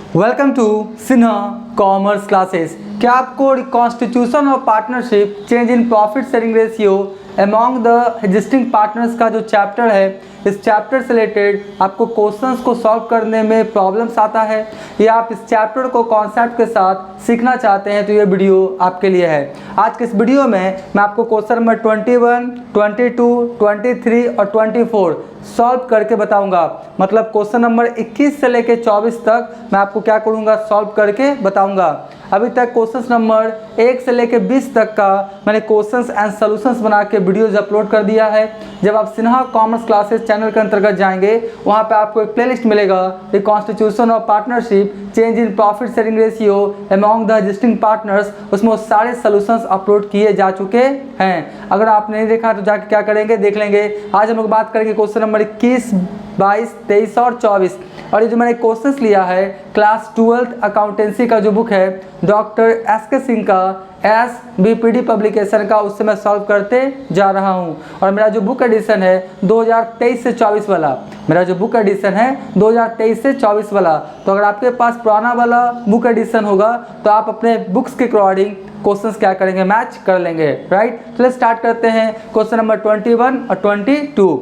Welcome to Sinha commerce classes. क्या आपको constitution of partnership change in profit sharing ratio among the existing partners का जो chapter है, इस चैप्टर से रिलेटेड आपको क्वेश्चंस को सॉल्व करने में प्रॉब्लम्स आता है या आप इस चैप्टर को कॉन्सेप्ट के साथ सीखना चाहते हैं तो ये वीडियो आपके लिए है। आज के इस वीडियो में मैं आपको क्वेश्चन नंबर 21, 22, 23 और 24 सॉल्व करके बताऊंगा। मतलब क्वेश्चन नंबर 21 से लेकर 24 तक मैं आपको क्या करूंगा, सॉल्व करके बताऊंगा। अभी तक क्वेश्चन नंबर 1 से लेकर 20 तक का मैंने क्वेश्चंस एंड सॉल्यूशंस बना के वीडियोज अपलोड कर दिया है। जब आप सिन्हा कॉमर्स क्लासेस चैनल के अंतर्गत जाएंगे, वहां पे आपको एक प्लेलिस्ट मिलेगा, the constitution of partnership change in profit sharing ratio among the existing partners. उसमें वो सारे सॉल्यूशंस अपलोड किए जा चुके हैं। अगर आपने नहीं देखा तो जाके क्या करेंगे, देख लेंगे। आज हम लोग बात करेंगे क्वेश्चन नंबर 21, 22, 23 और 24। और ये जो मैंने क्वेश्चंस लिया है क्लास 12th अकाउंटेंसी का जो बुक है डॉक्टर एस.के. सिंह का SBPD पब्लिकेशन का, उससे मैं सॉल्व करते जा रहा हूँ। और मेरा जो बुक एडिशन है 2023 से 24 वाला, मेरा जो बुक एडिशन है 2023 से 24 वाला। तो अगर आपके पास पुराना वाला बुक एडिशन होगा तो आप अपने बुक्स के अकॉर्डिंग क्वेश्चंस क्या करेंगे, मैच कर लेंगे। राइट, चलिए स्टार्ट करते हैं क्वेश्चन नंबर 21 और 22।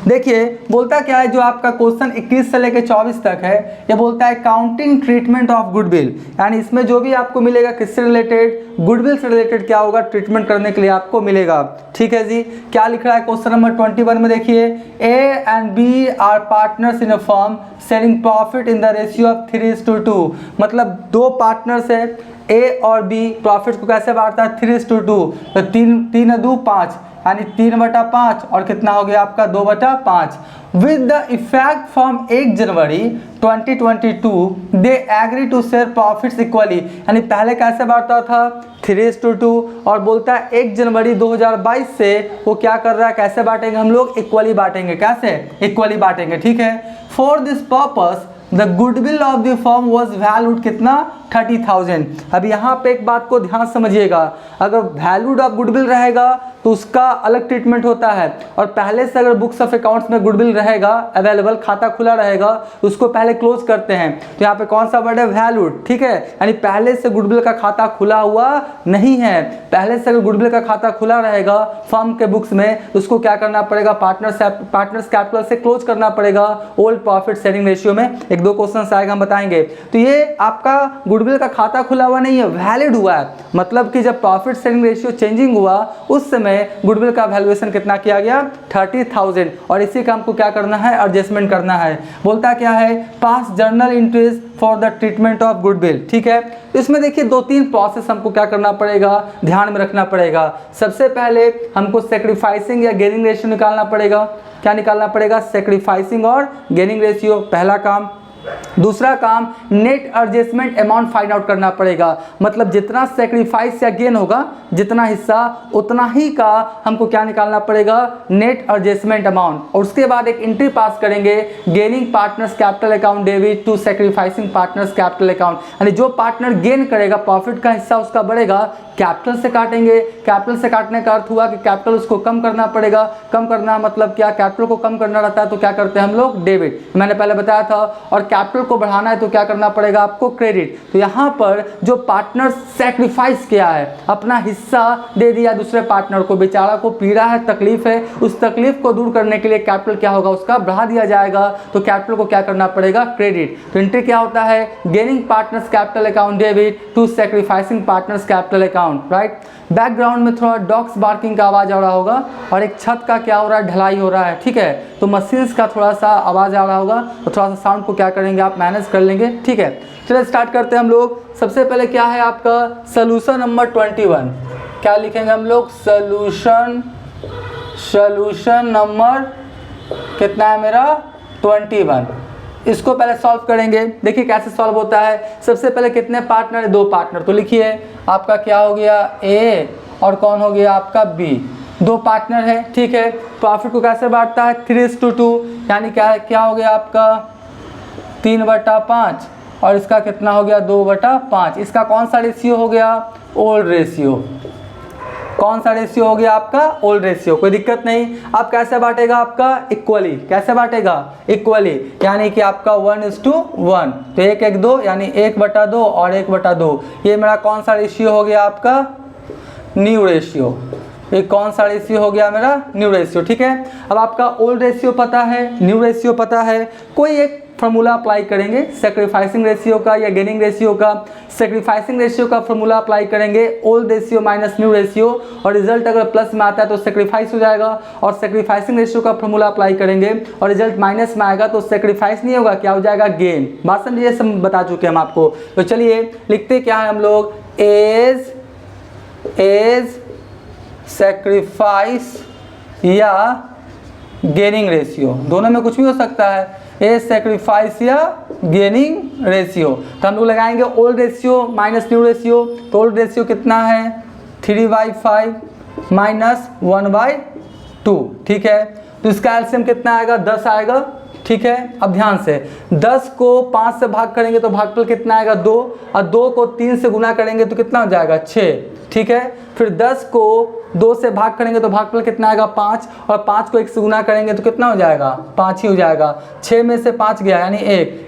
देखिए बोलता क्या है, जो आपका क्वेश्चन 21 से लेकर 24 तक है, ये बोलता है काउंटिंग ट्रीटमेंट ऑफ गुडविल। यानी इसमें जो भी आपको मिलेगा किससे रिलेटेड, गुडविल से रिलेटेड क्या होगा, ट्रीटमेंट करने के लिए आपको मिलेगा। ठीक है जी, क्या लिख रहा है क्वेश्चन नंबर 21 में, देखिए A and B are partners in a firm sharing profit in the ratio of 3:2। मतलब दो पार्टनर्स है, ए और बी, प्रॉफिट को कैसे बांटता है 3:2। तो 3 × 5 यानी 3/5 और कितना हो गया आपका 2/5। With the effect from 1 January 2022 they agree to share profits equally. यानी पहले कैसे बांटता था 3:2 और बोलता है 1 जनवरी 2022 से वो क्या कर रहा है, कैसे बांटेंगे हम लोग, इक्वली बांटेंगे। कैसे, इक्वली बांटेंगे। ठीक है, for this purpose the goodwill of the firm was valued कितना 30,000। अब यहाँ पे एक बात को ध्यान समझिएगा, अगर वैल्यूड ऑफ गुडविल रहेगा तो उसका अलग ट्रीटमेंट होता है, और पहले से अगर बुक्स ऑफ अकाउंट्स में गुडविल रहेगा, अवेलेबल खाता खुला रहेगा, उसको पहले क्लोज करते हैं। तो यहाँ पे कौन सा वर्ड है, वैल्यूड। ठीक है, यानी पहले से गुडविल का खाता खुला हुआ नहीं है। पहले से अगर गुडविल का खाता खुला रहेगा फर्म के बुक्स में, उसको क्या करना पड़ेगा, पार्टनर्स कैपिटल से क्लोज करना पड़ेगा ओल्ड प्रॉफिट शेयरिंग रेशियो में। 1-2 क्वेश्चन आएगा, हम बताएंगे। तो ये आपका गुडविल का खाता खुला हुआ नहीं है, वैलिड हुआ है। मतलब कि जब प्रॉफिट शेयरिंग रेशियो चेंजिंग हुआ उस समय गुडविल का वैल्यूएशन कितना किया गया 30,000। और इसी का हमको क्या करना है, एडजस्टमेंट करना है। बोलता क्या है, पास journal entries for the treatment of goodwill. ठीक है, इसमें देखिए 2-3 प्रोसेस हमको क्या करना पड़ेगा, ध्यान में रखना पड़ेगा। सबसे पहले हमको सेक्रीफाइसिंग या गेनिंग रेशियो निकालना पड़ेगा। क्या निकालना पड़ेगा, सेक्रीफाइसिंग और गेनिंग रेशियो, पहला काम। दूसरा काम, net adjustment amount find out करना पड़ेगा। मतलब जितना सेक्रीफाइस या गेन होगा, जितना हिस्सा, उतना ही का हमको क्या निकालना पड़ेगा, नेट एडजस्टमेंट अमाउंट। और उसके बाद एक एंट्री पास करेंगे, gaining partners capital account debit to sacrificing partners capital account. यानी जो पार्टनर गेन करेगा, प्रॉफिट का हिस्सा उसका बढ़ेगा, कैपिटल से काटेंगे। कैपिटल से काटने का अर्थ हुआ कि कैपिटल उसको कम करना पड़ेगा। कम करना मतलब क्या, कैपिटल को कम करना रहता है तो क्या करते हैं हम लोग, डेबिट, मैंने पहले बताया था। और कैपिटल को बढ़ाना है तो क्या करना पड़ेगा आपको, क्रेडिट। तो यहाँ पर जो पार्टनर सैक्रिफाइस किया है, अपना हिस्सा दे दिया दूसरे पार्टनर को, बेचारा को पीड़ा है, तकलीफ है, उस तकलीफ को दूर करने के लिए कैपिटल क्या होगा, उसका बढ़ा दिया जाएगा। तो कैपिटल को क्या करना पड़ेगा, क्रेडिट। तो एंट्री क्या होता है, gaining partners capital account debit to sacrificing partners capital account. Right, background में थोड़ा डॉग्स बार्किंग का आवाज आ रहा होगा और एक छत का क्या हो रहा है, ढलाई हो रहा है। ठीक है, तो मशीन्स का थोड़ा सा आवाज आ रहा होगा, तो थोड़ा सा साउंड को क्या करेंगे आप, मैनेज कर लेंगे। ठीक है, चलिए स्टार्ट करते हैं हम लोग। सबसे पहले क्या है आपका सोल्यूशन नंबर 21। क्या लिखेंगे हम लोग, सोल्यूशन नंबर कितना है मेरा 21। इसको पहले सॉल्व करेंगे। देखिए कैसे सॉल्व होता है। सबसे पहले कितने पार्टनर है, 2 पार्टनर। तो लिखिए आपका क्या हो गया, ए और कौन हो गया आपका बी, 2 पार्टनर है। ठीक है, प्रॉफिट को कैसे बांटता है 3:2। यानी क्या हो गया आपका 3/5 और इसका कितना हो गया 2/5। इसका कौन सा रेशियो हो गया, ओल्ड रेशियो। कौन सा रेशियो हो गया आपका? Old ratio. कोई दिक्कत नहीं। अब कैसे बांटेगा आपका? इक्वली। कैसे बांटेगा? इक्वली, यानी कि आपका 1:1, तो 1:2 यानी 1/2 और 1/2। ये मेरा कौन सा रेशियो हो गया आपका? New ratio. ये कौन सा रेशियो हो गया मेरा? New ratio. ठीक है, अब आपका ओल्ड रेशियो पता है, न्यू रेशियो पता है, कोई एक फार्मूला अप्लाई करेंगे सैक्रिफाइसिंग रेशियो का या गेनिंग रेशियो का। सैक्रिफाइसिंग रेशियो का फार्मूला अप्लाई करेंगे, old ratio minus new ratio, और रिजल्ट अगर प्लस में आता है तो सैक्रिफाइस हो जाएगा, और सैक्रिफाइसिंग रेशियो का फार्मूला अप्लाई करेंगे और रिजल्ट माइनस में आएगा तो सैक्रिफाइस नहीं होगा, क्या हो जाएगा? गेन। बात समझिए, सब बता चुके हैं हम आपको। तो चलिए लिखते क्या है हम लोग? एज सैक्रिफाइस या गेनिंग रेशियो, दोनों में कुछ भी हो सकता है। एज सैक्रिफाइस या गेनिंग रेशियो, तो हम लोग लगाएंगे old ratio minus new ratio. तो ओल्ड रेशियो कितना है? 3/5 माइनस 1/2। ठीक है, तो इसका एलसीएम कितना आएगा? 10 आएगा। ठीक है, अब ध्यान से 10 को 5 से भाग करेंगे तो भागफल कितना आएगा? 2, और 2 को 3 से गुना करेंगे तो कितना हो जाएगा? 6। ठीक है, फिर 10 को 2 से भाग करेंगे तो भागफल कितना आएगा? 5, और 5 को 1 से गुना करेंगे तो कितना हो जाएगा? 5 ही हो जाएगा। 6 में से 5 गया यानी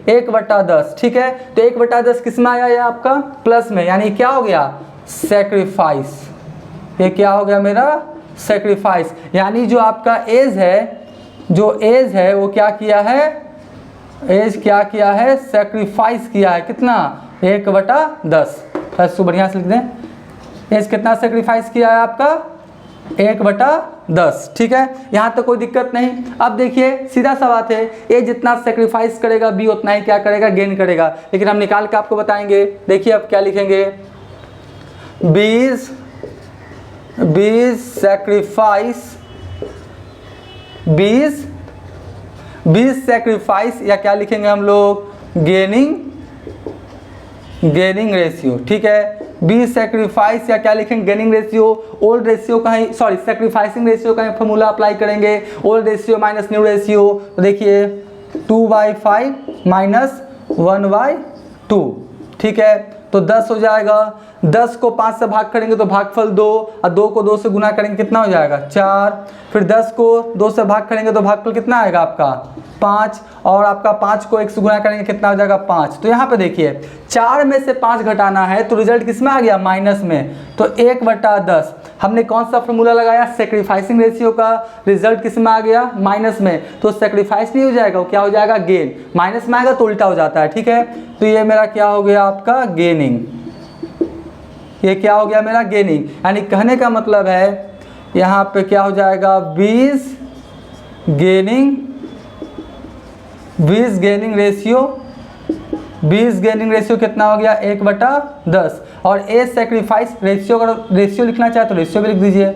1/10। ठीक है, तो 1/10 किस में आया? ये आपका प्लस में, यानी क्या हो गया? सैक्रिफाइस। ये क्या हो गया मेरा? सैक्रिफाइस। यानी जो आपका एज है, जो एज है वो क्या किया है? एज क्या किया है? सैक्रिफाइस किया है। कितना? 1/10। इसको बढ़िया से लिख दें, एज कितना सैक्रिफाइस किया है आपका? 1/10। ठीक है, यहाँ तक कोई दिक्कत नहीं। अब देखिए सीधा सा बात है, ए जितना सैक्रिफाइस करेगा बी उतना ही क्या करेगा? गेन करेगा। लेकिन हम निकाल के आपको बताएंगे। देखिए अब क्या लिखेंगे? 20 सैक्रिफाइस, 20 सैक्रिफाइस या क्या लिखेंगे हम लोग? Gaining ratio. ठीक है, 20 सैक्रिफाइस या क्या लिखेंगे? Gaining ratio. ओल्ड रेशियो का ही, सॉरी सैक्रिफाइसिंग रेशियो का ही फॉर्मूला अप्लाई करेंगे, old ratio minus new ratio. तो देखिए 2/5 माइनस 1/2। ठीक है, तो 10 हो जाएगा। 10 को 5 से भाग करेंगे तो भागफल 2, और 2 को 2 से गुना करेंगे कितना हो जाएगा? 4। फिर 10 को 2 से भाग करेंगे तो भागफल कितना आएगा आपका? 5, और आपका 5 को 1 से गुना करेंगे कितना हो जाएगा? 5। तो यहाँ पे देखिए 4 में से 5 घटाना है तो रिजल्ट किस में आ गया? माइनस में। तो 1/10 हमने कौन सा फॉर्मूला लगाया? सैक्रिफाइसिंग रेशियो का। रिजल्ट किस में आ गया? माइनस में। तो सैक्रिफाइस नहीं हो जाएगा, वो क्या हो जाएगा? गेन। माइनस में आएगा तो उल्टा हो जाता है। ठीक है, तो ये मेरा क्या हो गया आपका? गेनिंग। ये क्या हो गया मेरा? गेनिंग। यानी कहने का मतलब है यहाँ पे क्या हो जाएगा? 20 गेनिंग रेशियो। 20 गेनिंग रेशियो कितना हो गया? 1/10। और ए सैक्रिफाइस रेशियो, अगर रेशियो लिखना चाहे तो रेशियो भी लिख दीजिए,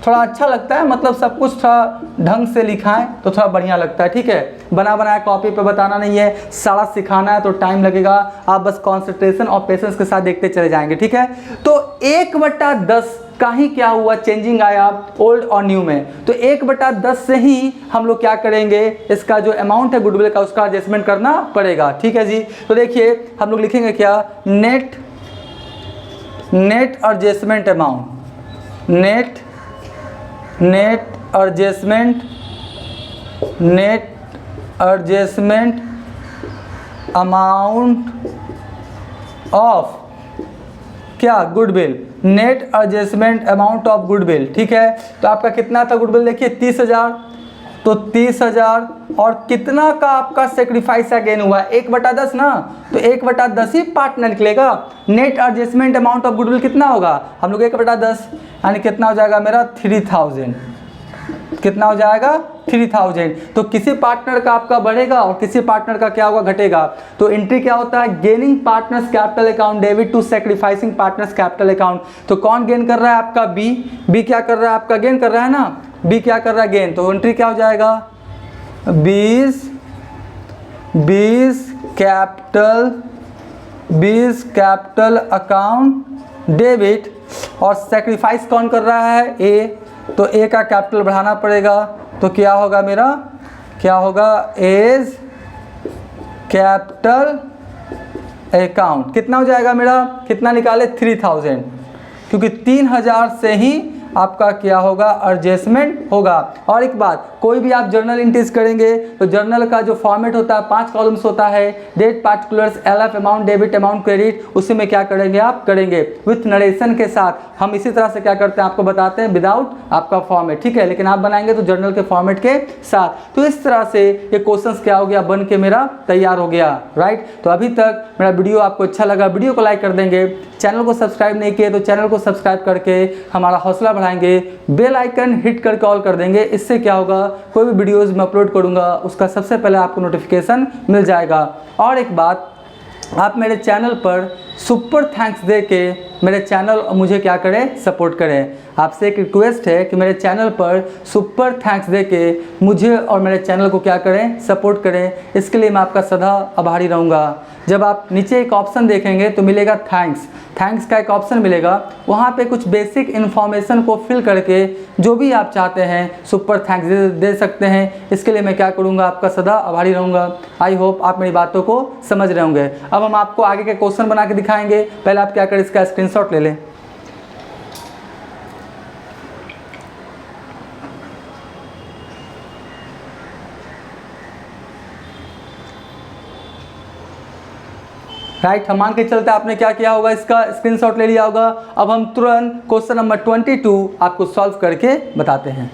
थोड़ा अच्छा लगता है, मतलब सब कुछ थोड़ा ढंग से लिखा है तो थोड़ा बढ़िया लगता है। ठीक है, बना बनाया कॉपी पे बताना नहीं है, सारा सिखाना है तो टाइम लगेगा। आप बस कंसंट्रेशन और पेशेंस के साथ देखते चले जाएंगे। ठीक है, तो 1/10 का ही क्या हुआ? चेंजिंग आया ओल्ड और न्यू में। तो 1/10 से ही हम लोग क्या करेंगे? इसका जो अमाउंट है गुडविल का उसका एडजस्टमेंट करना पड़ेगा। ठीक है जी, तो देखिए हम लोग लिखेंगे क्या? Net adjustment amount, net adjustment amount of क्या? Goodwill. Net adjustment amount of goodwill. ठीक है, तो आपका कितना था गुडविल? देखिए 30,000। तो 30,000 और कितना का आपका सेक्रीफाइस या गेन हुआ? 1/10 ना, तो 1/10 ही पार्ट निकलेगा। Net adjustment amount of goodwill कितना होगा? हम लोग 1/10 यानी कितना हो जाएगा मेरा? 3000। कितना हो जाएगा? 3000। तो किसी पार्टनर का आपका बढ़ेगा और किसी पार्टनर का क्या होगा? घटेगा। तो एंट्री क्या होता है? Gaining partners capital account debit to sacrificing partners capital account. तो कौन गेन कर रहा है? आपका बी। बी क्या कर रहा है? आपका गेन कर रहा है ना। बी क्या कर रहा है? गेन। तो एंट्री क्या हो जाएगा? 20 कैपिटल अकाउंट डेबिट, और सैक्रिफाइस कौन कर रहा है? ए। तो ए का कैपिटल बढ़ाना पड़ेगा। तो क्या होगा मेरा? क्या होगा? As capital account. कितना हो जाएगा मेरा? कितना निकाले? 3000, क्योंकि 3000 से ही आपका क्या होगा, एडजस्टमेंट होगा। और एक बात, कोई भी आप जर्नल एंट्रीज करेंगे तो जर्नल का जो फॉर्मेट होता है 5 कॉलम्स होता है, date, particulars, LF, amount, debit, amount, credit, उसी में क्या करेंगे आप करेंगे विथ नरेशन के साथ। हम इसी तरह से क्या करते हैं आपको बताते हैं, विदाउट आपका फॉर्मेट, ठीक है, लेकिन आप बनाएंगे तो जर्नल के फॉर्मेट के साथ। तो इस तरह से ये क्वेश्चंस क्या हो गया, बन के मेरा तैयार हो गया, राइट। तो अभी तक मेरा वीडियो आपको अच्छा लगा, वीडियो को लाइक कर देंगे, चैनल को सब्सक्राइब नहीं किए तो चैनल को सब्सक्राइब करके हमारा हौसला बढ़ाएंगे, बेल आइकन हिट करके ऑल कर देंगे। इससे क्या होगा, कोई भी वीडियोस मैं अपलोड करूंगा उसका सबसे पहले आपको नोटिफिकेशन मिल जाएगा। और एक बात, आप मेरे चैनल पर सुपर थैंक्स दे के मेरे चैनल मुझे क्या करें, सपोर्ट करें। आपसे एक रिक्वेस्ट है कि मेरे चैनल पर सुपर थैंक्स दे के मुझे और मेरे चैनल को क्या करें, सपोर्ट करें। इसके लिए मैं आपका सदा आभारी रहूँगा। जब आप नीचे एक ऑप्शन देखेंगे तो मिलेगा थैंक्स का एक ऑप्शन मिलेगा, वहाँ पे कुछ बेसिक इन्फॉर्मेशन को फिल करके जो भी आप चाहते हैं सुपर थैंक्स दे सकते हैं। इसके लिए मैं क्या करूँगा, आपका सदा आभारी रहूँगा। आई होप आप मेरी बातों को समझ रहे होंगे। अब हम आपको आगे के क्वेश्चन बना के दिखाएंगे, पहले आप क्या करें, इसका स्क्रीनशॉट ले लें। राइट, हम मान के चलते आपने क्या किया होगा, इसका स्क्रीनशॉट ले लिया होगा। अब हम तुरंत क्वेश्चन नंबर 22 आपको सॉल्व करके बताते हैं।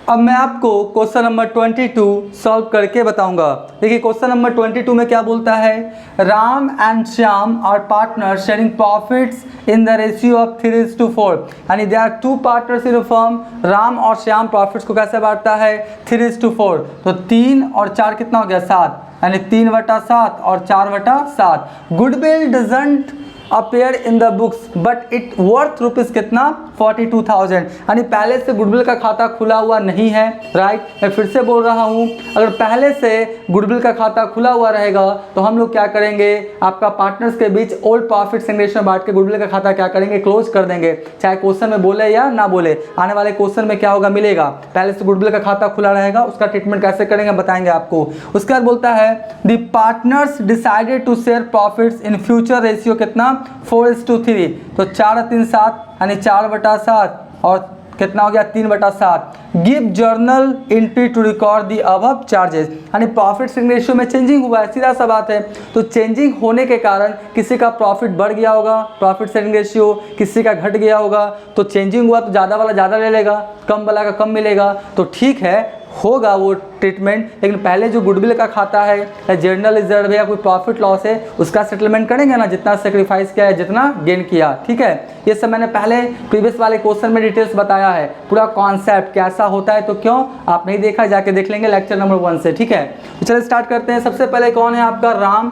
अब मैं आपको क्वेश्चन नंबर 22 सॉल्व करके बताऊंगा। देखिए क्वेश्चन नंबर 22 में क्या बोलता है, Ram and Shyam are partner sharing profits in the ratio of 3:4, यानी they are 2 partners in a firm. Ram और श्याम प्रॉफिट्स को कैसे बांटता है, 3:4। तो 3 और 4 कितना हो गया, 7, यानी 3/7 और 4/7। Goodwill doesn't appear in the books but it worth rupees कितना, 42,000, यानी पहले से गुडविल का खाता खुला हुआ नहीं है, राइट। मैं फिर से बोल रहा हूँ, अगर पहले से गुडविल का खाता खुला हुआ रहेगा तो हम लोग क्या करेंगे, आपका पार्टनर्स के बीच ओल्ड प्रॉफिट सेग्रीगेशन बांट के गुडविल का खाता क्या करेंगे, क्लोज कर देंगे। चाहे क्वेश्चन में बोले या ना बोले, आने वाले क्वेश्चन में क्या होगा, मिलेगा। पहले से गुडविल का खाता खुला रहेगा, उसका ट्रीटमेंट कैसे करेंगे बताएंगे आपको। उसके बाद बोलता है the partners decided to share profits in future ratio कितना, 4:3। तो 4 3 7, यानी 4/7 और कितना हो गया, 3/7। Give journal entry to record the above charges, यानी प्रॉफिट शेयरिंग रेशियो में चेंजिंग हुआ है, सीधा सा बात है। तो चेंजिंग होने के कारण किसी का प्रॉफिट बढ़ गया होगा, प्रॉफिट शेयरिंग रेशियो, किसी का घट गया होगा। तो चेंजिंग हुआ तो ज़्यादा वाला ज़्यादा ले लेगा, कम वाला का कम मिलेगा। तो ठीक है, होगा वो ट्रीटमेंट, लेकिन पहले जो गुडविल का खाता है या जर्नल रिजर्व है या कोई प्रॉफिट लॉस है उसका सेटलमेंट करेंगे ना, जितना सेक्रीफाइस किया है, जितना गेन किया, ठीक है। ये सब मैंने पहले प्रीवियस वाले क्वेश्चन में डिटेल्स बताया है, पूरा कॉन्सेप्ट कैसा होता है। तो क्यों आप नहीं देखा, जाके देख लेंगे लेक्चर नंबर 1 से, ठीक है। तो चलिए स्टार्ट करते हैं। सबसे पहले कौन है आपका, राम।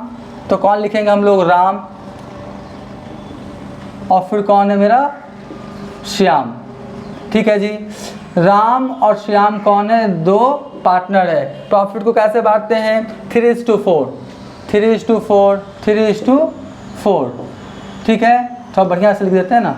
तो कौन लिखेंगे हम लोग, राम। और फिर कौन है मेरा, श्याम, ठीक है जी। राम और श्याम कौन है, 2 पार्टनर है। प्रॉफिट को कैसे बांटते हैं, 3:4, 3:4, 3:4, ठीक है। थोड़ा बढ़िया से लिख देते हैं ना,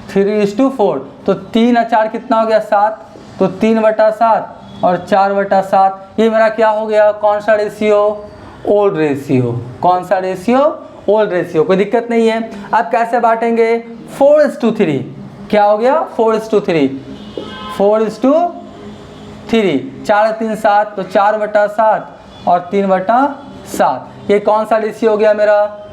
3:4। तो 3 और 4 कितना हो गया, 7। तो 3/7 और 4/7। ये मेरा क्या हो गया, कौन सा रेशियो, ओल्ड रेशियो। कौन सा रेशियो, ओल्ड रेशियो। कोई दिक्कत नहीं है। अब कैसे बांटेंगे, 4:3। क्या हो गया, 4:3, 4:3। 4 3 7, तो 4/7 और 3/7। ये कौन सा रेशियो हो गया मेरा,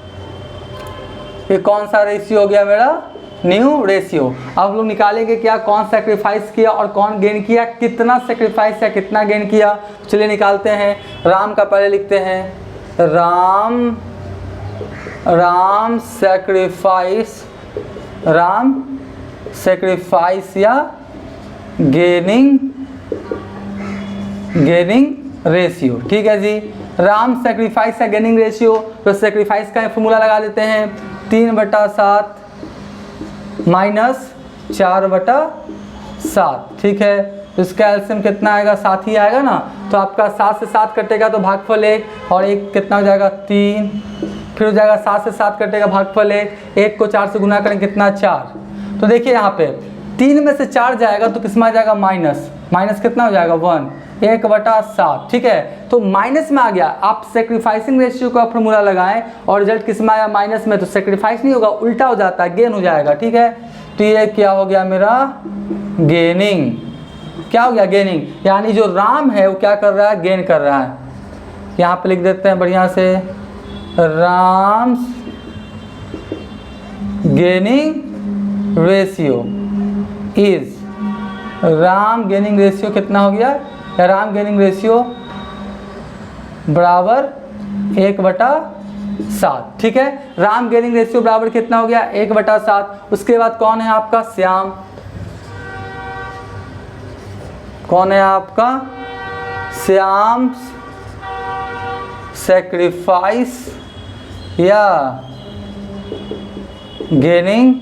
ये कौन सा रेशियो हो गया मेरा, न्यू रेशियो। अब हम लोग निकालेंगे क्या, कौन सेक्रीफाइस किया और कौन गेन किया, कितना सेक्रीफाइस या कितना गेन किया। चलिए निकालते हैं। राम का पहले लिखते हैं, राम सेक्रीफाइस या गेनिंग रेशियो, ठीक है जी। राम सेक्रीफाइस या गेनिंग रेशियो, तो सेक्रीफाइस का फॉर्मूला लगा देते हैं, 3/7 माइनस 4/7, ठीक है। तो इसका एलसीएम कितना आएगा, 7 ही आएगा ना। तो आपका 7 से 7 कटेगा तो भागफल 1, और 1 कितना हो जाएगा, 3। फिर हो जाएगा 7 से 7 कटेगा भागफल 1 को 4 से गुना करें कितना, 4। तो देखिए यहाँ पे 3 में से 4 जाएगा तो किसमें आ जाएगा, माइनस कितना हो जाएगा, 1/7, ठीक है। तो माइनस में आ गया। आप सेक्रीफाइसिंग रेशियो का फॉर्मूला लगाएं और रिजल्ट किस में आया, माइनस में, तो सेक्रीफाइस नहीं होगा, उल्टा हो जाता है, गेन हो जाएगा, ठीक है। तो ये क्या हो गया मेरा गेनिंग। क्या हो गया गेनिंग, यानी जो राम है वो क्या कर रहा है, गेन कर रहा है। यहाँ पे लिख देते हैं बढ़िया से, Ram's gaining ratio is, Ram gaining ratio कितना हो गया, या राम गेनिंग रेशियो बराबर 1/7। ठीक है, राम गेनिंग रेशियो बराबर कितना हो गया 1/7। उसके बाद कौन है आपका श्याम, कौन है आपका श्याम सैक्रिफाइस या गेनिंग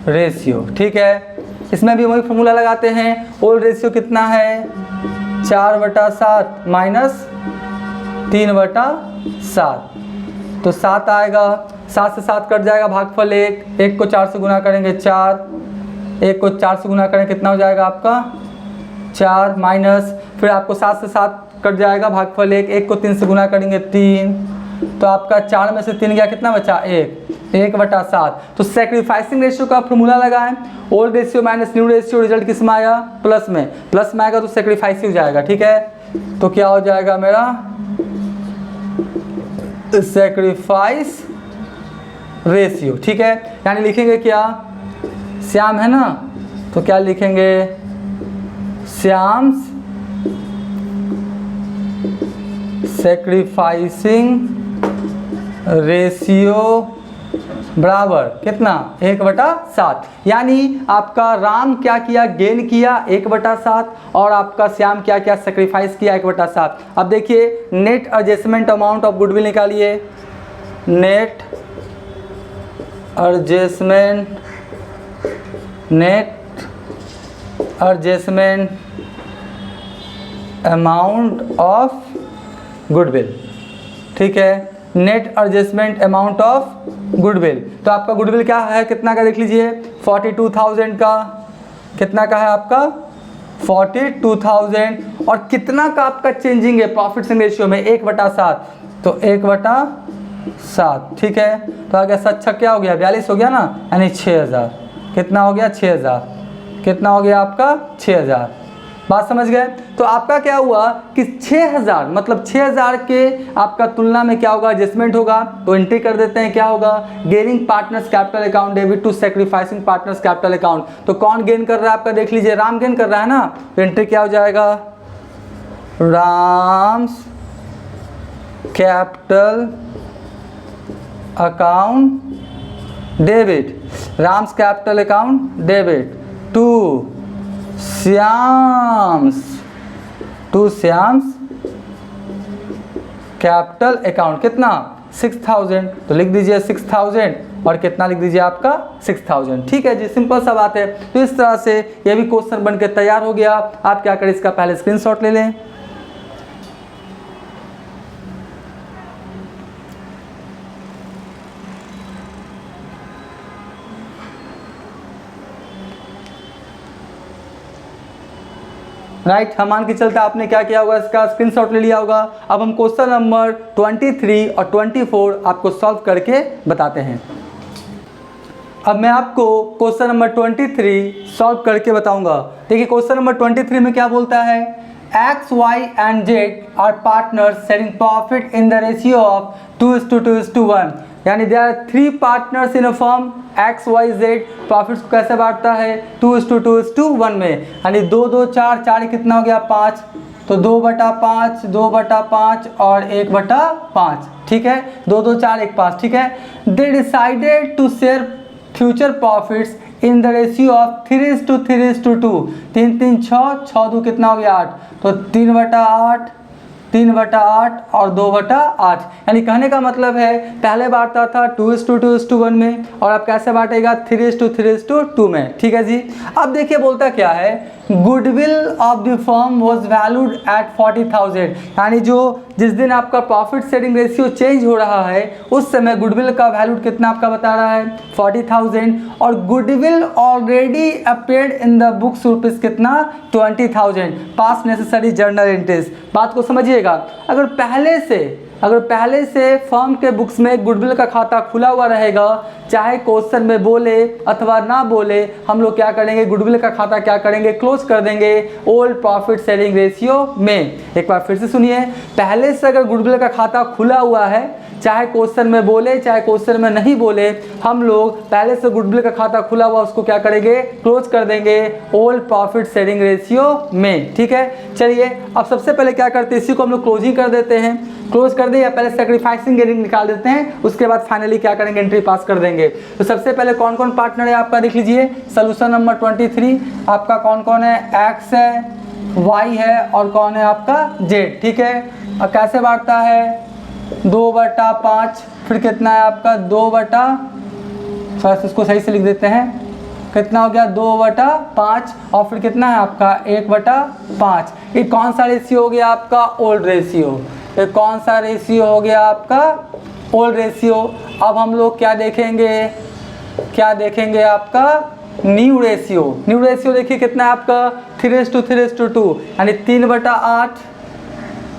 रेशियो। ठीक है, इसमें भी वही फॉर्मूला लगाते हैं, ओल्ड रेशियो कितना है 4/7 माइनस 3/7, तो 7 आएगा, 7 से 7 कट जाएगा, भागफल 1 को 4 से गुना करेंगे 4, 1 को 4 से गुना करें कितना हो जाएगा आपका 4, माइनस फिर आपको 7 से 7 कट जाएगा, भागफल 1 को 3 से गुना करेंगे 3, तो आपका 4 में से 3 गया, कितना बचा 1/7। तो सैक्रिफाइसिंग रेशियो का फॉर्मूला लगाएं, old ratio minus new ratio, result किस में आया प्लस में आएगा, तो सैक्रिफाइस हो जाएगा। ठीक है, तो क्या हो जाएगा मेरा सैक्रिफाइस रेशियो। ठीक है, यानी लिखेंगे क्या, श्याम है ना, तो क्या लिखेंगे श्याम्स सैक्रिफाइसिंग रेशियो बराबर कितना 1/7, यानी आपका राम क्या किया, गेन किया 1/7, और आपका श्याम क्या किया, सेक्रीफाइस किया 1/7। अब देखिए net adjustment amount of goodwill निकालिए, net adjustment amount of goodwill. ठीक है, net adjustment amount of goodwill, तो आपका गुडविल क्या है, कितना का देख लीजिए 42,000 का, कितना का है आपका 42,000, और कितना का आपका चेंजिंग है प्रॉफिट रेशियो में 1/7, तो 1/7। ठीक है, तो आगे 7 क्या हो गया 42 हो गया ना, यानी 6,000, कितना हो गया 6,000, कितना हो गया आपका 6,000। बात समझ गए, तो आपका क्या हुआ कि 6,000 मतलब 6,000 के आपका तुलना में क्या होगा एडजस्टमेंट होगा, तो एंट्री कर देते हैं, क्या होगा gaining partners capital account debit to sacrificing partners capital account. तो कौन गेन कर रहा है आपका, देख लीजिए राम गेन कर रहा है ना, तो एंट्री क्या हो जाएगा Ram's capital account debit, Ram's capital account debit to Shyam's capital account, कितना 6,000, तो लिख दीजिए 6,000 और कितना लिख दीजिए आपका 6,000। ठीक है जी, सिंपल सा बात है। तो इस तरह से ये भी क्वेश्चन बन के तैयार हो गया। आप क्या करें, इसका पहले स्क्रीनशॉट ले लें, राइट। हम मान के चलते आपने क्या किया होगा, इसका स्क्रीनशॉट ले लिया होगा। अब हम क्वेश्चन नंबर 23 और 24 आपको सॉल्व करके बताते हैं। अब मैं आपको क्वेश्चन नंबर 23 सॉल्व करके बताऊंगा। देखिए क्वेश्चन नंबर 23 में क्या बोलता है, X, Y and Z are partners sharing profit in the ratio of 2:1, यानी there are 3 partners in a firm X, Y, Z, profits को कैसे बांटता है 2:1 में, यानी 2, 2, 4, 4 कितना हो गया 5, तो 2/5, 2/5 और 1/5। ठीक है, 2, 2, 4, 1, 5। ठीक है, they decided to share future profits in the ratio of 3:2, 3, 3, 6, 6, 2 कितना हो गया 8, तो 3/8, 3/8 और 2/8, यानी कहने का मतलब है पहले बांटता था 2:1 में, और अब कैसे बांटेगा 3:2 में। ठीक है जी। अब देखिए बोलता क्या है, goodwill of the firm was valued at 40,000, यानी जो जिस दिन आपका प्रॉफिट शेयरिंग रेशियो चेंज हो रहा है उस समय गुडविल का वैल्यू कितना आपका बता रहा है 40,000, और goodwill already appeared in the books rupees कितना 20,000, पास नेसेसरी जर्नल एंट्रीज। बात को समझिएगा, अगर पहले से अगर पहले से फर्म के बुक्स में गुडविल का खाता खुला हुआ रहेगा, चाहे क्वेश्चन में बोले अथवा ना बोले, हम लोग क्या करेंगे, गुडविल का खाता क्या करेंगे, क्लोज कर देंगे ओल्ड प्रॉफिट शेयरिंग रेशियो में। एक बार फिर से सुनिए, पहले से अगर गुडविल का खाता खुला हुआ है, चाहे क्वेश्चन में बोले चाहे क्वेश्चन में नहीं बोले, हम लोग पहले से गुडविल का खाता खुला हुआ उसको क्या करेंगे, क्लोज कर देंगे ओल्ड प्रॉफिट शेयरिंग रेशियो में। ठीक है, चलिए अब सबसे पहले क्या करते हैं, इसी को हम लोग क्लोजिंग कर देते हैं। क्लोज कर दें या पहले सेक्रीफाइसिंग गेनिंग निकाल देते हैं, उसके बाद फाइनली क्या करेंगे, एंट्री पास कर देंगे। तो सबसे पहले कौन कौन पार्टनर है आपका देख लीजिए, सोल्यूशन नंबर 23 आपका कौन कौन है, एक्स है, वाई है और कौन है आपका जेड। ठीक है, अब कैसे बांटता है, 2/5, फिर कितना है आपका 2/, इसको सही से लिख देते हैं, कितना हो गया 2/5 और फिर कितना है आपका 1/5। ये कौन सा रेशियो हो गया आपका, ओल्ड रेशियो। ये कौन सा रेशियो हो गया आपका, ओल्ड रेशियो। अब हम लोग क्या देखेंगे, क्या देखेंगे आपका न्यू रेशियो। न्यू रेशियो देखिए कितना है आपका 3:2 यानी 3/8,